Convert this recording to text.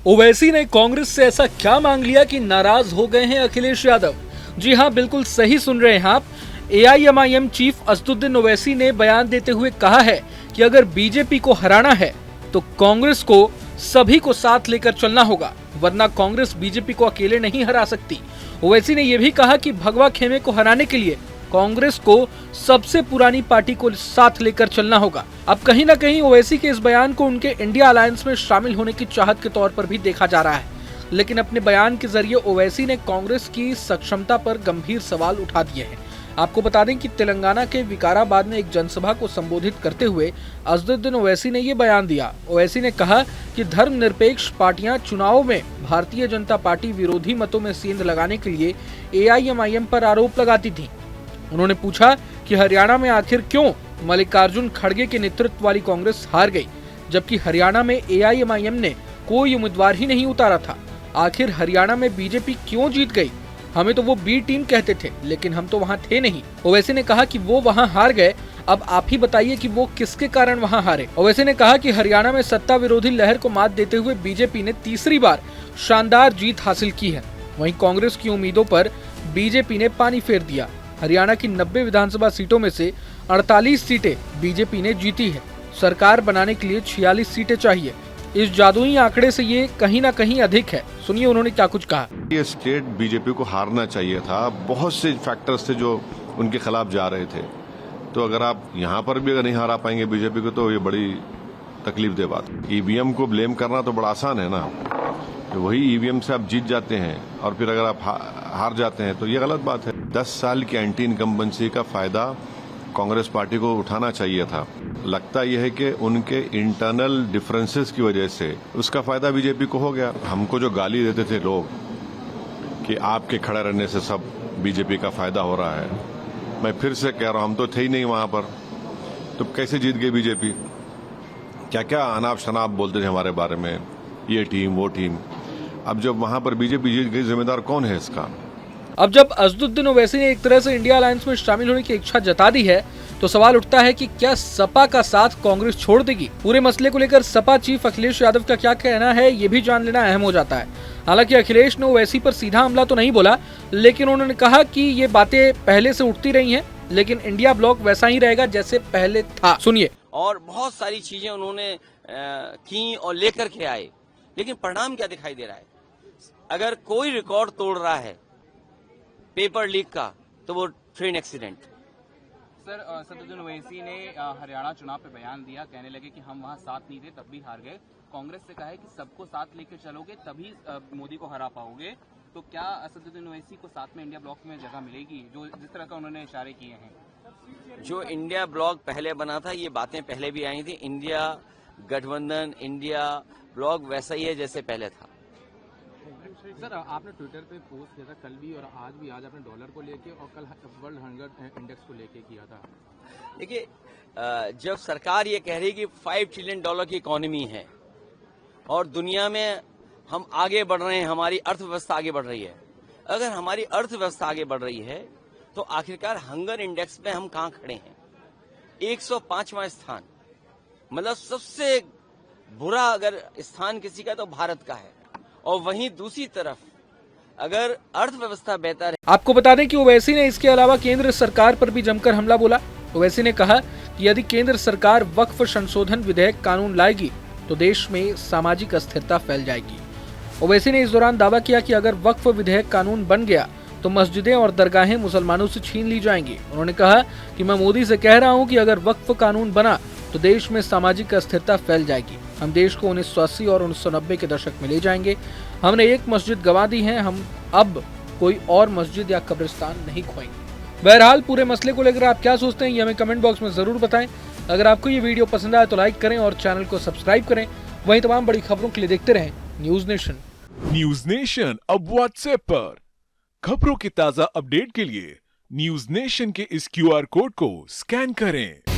ओवैसी ने कांग्रेस से ऐसा क्या मांग लिया कि नाराज हो गए हैं अखिलेश यादव? जी हां, बिल्कुल सही सुन रहे हैं आप। एआईएमआईएम चीफ असदुद्दीन ओवैसी ने बयान देते हुए कहा है कि अगर बीजेपी को हराना है तो कांग्रेस को सभी को साथ लेकर चलना होगा, वरना कांग्रेस बीजेपी को अकेले नहीं हरा सकती। ओवैसी ने यह भी कहा कि भगवा खेमे को हराने के लिए कांग्रेस को सबसे पुरानी पार्टी को साथ लेकर चलना होगा। अब कहीं न कहीं ओवैसी के इस बयान को उनके इंडिया अलायंस में शामिल होने की चाहत के तौर पर भी देखा जा रहा है, लेकिन अपने बयान के जरिए ओवैसी ने कांग्रेस की सक्षमता पर गंभीर सवाल उठा दिए हैं। आपको बता दें कि तेलंगाना के विकाराबाद में एक जनसभा को संबोधित करते हुए असदुद्दीन ओवैसी ने ये बयान दिया। ओवैसी ने कहा कि धर्मनिरपेक्ष पार्टियां चुनाव में भारतीय जनता पार्टी विरोधी मतों में सेंध लगाने के लिए एआईएमआईएम पर आरोप लगाती थी। उन्होंने पूछा कि हरियाणा में आखिर क्यों मल्लिकार्जुन खड़गे के नेतृत्व वाली कांग्रेस हार गई, जबकि हरियाणा में एआईएमआईएम ने कोई उम्मीदवार ही नहीं उतारा था। आखिर हरियाणा में बीजेपी क्यों जीत गई? हमें तो वो बी टीम कहते थे, लेकिन हम तो वहाँ थे नहीं। ओवैसी ने कहा कि वो वहाँ हार गए, अब आप ही बताइए कि वो किसके कारण वहाँ हारे। ओवैसी ने कहा कि हरियाणा में सत्ता विरोधी लहर को मात देते हुए बीजेपी ने तीसरी बार शानदार जीत हासिल की है। वहीं कांग्रेस की उम्मीदों पर बीजेपी ने पानी फेर दिया। हरियाणा की 90 विधानसभा सीटों में से 48 सीटें बीजेपी ने जीती है। सरकार बनाने के लिए 46 सीटें चाहिए। इस जादुई आंकड़े से ये कहीं ना कहीं अधिक है। सुनिए उन्होंने क्या कुछ कहा। ये स्टेट बीजेपी को हारना चाहिए था। बहुत से फैक्टर्स थे जो उनके खिलाफ जा रहे थे। तो अगर आप यहाँ पर भी अगर नहीं हरा पाएंगे बीजेपी को, तो ये बड़ी तकलीफ दे बात। ईवीएम को ब्लेम करना तो बड़ा आसान है ना। तो वही ईवीएम से आप जीत जाते हैं और फिर अगर आप हार जाते हैं तो ये गलत बात है। 10 साल की एंटी इनकम्बेंसी का फायदा कांग्रेस पार्टी को उठाना चाहिए था। लगता यह है कि उनके इंटरनल डिफरेंसेस की वजह से उसका फायदा बीजेपी को हो गया। हमको जो गाली देते थे लोग कि आपके खड़े रहने से सब बीजेपी का फायदा हो रहा है, मैं फिर से कह रहा हूं, हम तो थे ही नहीं वहां पर, तो कैसे जीत गई बीजेपी? क्या क्या अनाप शनाप बोलते थे हमारे बारे में, ये टीम वो टीम। अब जब वहां पर बीजेपी जीत गई, जिम्मेदार कौन है इसका? अब जब असदुद्दीन ओवैसी ने एक तरह से इंडिया अलायंस में शामिल होने की इच्छा जता दी है, तो सवाल उठता है कि क्या सपा का साथ कांग्रेस छोड़ देगी? पूरे मसले को लेकर सपा चीफ अखिलेश यादव का क्या कहना है, ये भी जान लेना अहम हो जाता है। हालांकि अखिलेश ने ओवैसी पर सीधा हमला तो नहीं बोला, लेकिन उन्होंने कहा कि ये बातें पहले से उठती रही हैं, लेकिन इंडिया ब्लॉक वैसा ही रहेगा जैसे पहले था। सुनिए। और बहुत सारी चीजें उन्होंने की और लेकर के आए, लेकिन परिणाम क्या दिखाई दे रहा है? अगर कोई रिकॉर्ड तोड़ रहा है पेपर लीक का, तो वो train accident. Sir, Asaduddin Owaisi ने हरियाणा चुनाव पे बयान दिया, कहने लगे कि हम वहां साथ नहीं थे तब भी हार गए। कांग्रेस से कहा है कि सबको साथ लेकर चलोगे तभी मोदी को हरा पाओगे। तो क्या असदुद्दीन ओवैसी को साथ में इंडिया ब्लॉक में जगह मिलेगी, जो जिस तरह का उन्होंने इशारे किए हैं? जो इंडिया ब्लॉक पहले बना था, ये बातें पहले भी आई थी। इंडिया गठबंधन, इंडिया ब्लॉक वैसा ही है जैसे पहले था। सर, आपने ट्विटर पे पोस्ट किया था कल भी और आज भी। आज आपने डॉलर को लेके और कल वर्ल्ड हंगर इंडेक्स को लेके किया था। देखिए, जब सरकार ये कह रही कि $5 ट्रिलियन की इकोनॉमी है और दुनिया में हम आगे बढ़ रहे हैं, हमारी अर्थव्यवस्था आगे बढ़ रही है। अगर हमारी अर्थव्यवस्था आगे बढ़ रही है तो आखिरकार हंगर इंडेक्स में हम कहाँ खड़े हैं? 105वां स्थान, मतलब सबसे बुरा अगर स्थान किसी का तो भारत का है। और वहीं दूसरी तरफ अगर अर्थव्यवस्था बेहतर है। आपको बता दें कि ओवैसी ने इसके अलावा केंद्र सरकार पर भी जमकर हमला बोला। ओवैसी ने कहा कि यदि केंद्र सरकार वक्फ संशोधन विधेयक कानून लाएगी तो देश में सामाजिक अस्थिरता फैल जाएगी। ओवैसी ने इस दौरान दावा किया कि अगर वक्फ विधेयक कानून बन गया तो मस्जिदें और दरगाहें मुसलमानों से छीन ली जाएंगी। उन्होंने कहा कि मैं मोदी से कह रहा हूं कि अगर वक्फ कानून बना तो देश में सामाजिक अस्थिरता फैल जाएगी। हम देश को 1980 और 1990 के दशक में ले जाएंगे। हमने एक मस्जिद गंवा दी है, हम अब कोई और मस्जिद या कब्रिस्तान नहीं खोएंगे। बहरहाल पूरे मसले को लेकर आप क्या सोचते हैं, ये हमें कमेंट बॉक्स में जरूर बताएं। अगर आपको ये वीडियो पसंद आए तो लाइक करें और चैनल को सब्सक्राइब करें। वहीं तमाम बड़ी खबरों के लिए देखते रहें न्यूज नेशन। न्यूज नेशन अब व्हाट्सएप पर खबरों के ताजा अपडेट के लिए न्यूज नेशन के इस QR कोड को स्कैन करें।